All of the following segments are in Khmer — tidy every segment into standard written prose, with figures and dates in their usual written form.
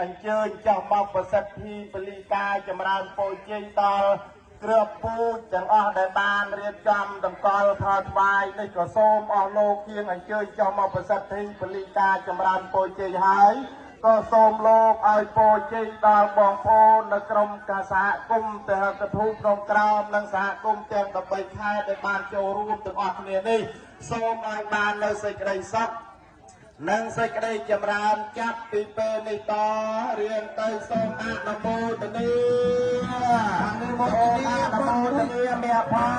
អញ្ជើញចុះមកប្រសិទ្ធិពលីការចម្រើនពរជ័យដល់គ្រាប់ពូជទាំងអស់ដែលបានរៀបចំតម្កល់ផលថ្វាយនេះក៏សូមអស់លោកជាងអញ្ជើញចុះមកប្រសិទ្ធិពលីការចម្រើនពរជ័យហើយក៏សូមលោកឲ្យពរជ័យដល់បងប្អូននៅក្រុមកាសហគមន៍ទាំងកធូបក្នុងក្រោមនិងសហគមន៍ទាំង13ខេត្តដែលបានចូលរួមទាំងអស់គ្នានេះសូមឲ្យបាននៅសេចក្តីសុខនិងសេចក្តីចម្រើនចាប់ពីពេលនេះតរៀងទៅសូមអនុមោទនាមេផល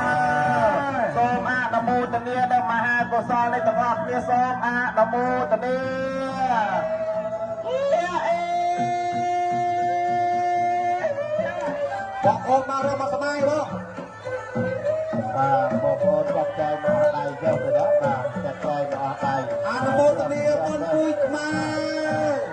សូមអនុមោទនាដល់មហាកុសលនៃទាំងអស់គ្នាសូមអនុមោទនាបងប្អូនមករួមមកស្មាយបងបងប្អូនចាត់ចែងមកដៃយកទៅដល់បាទចាត់ចែងមកដៃអនុមោទនាបុណ្យជួយខ្មែរ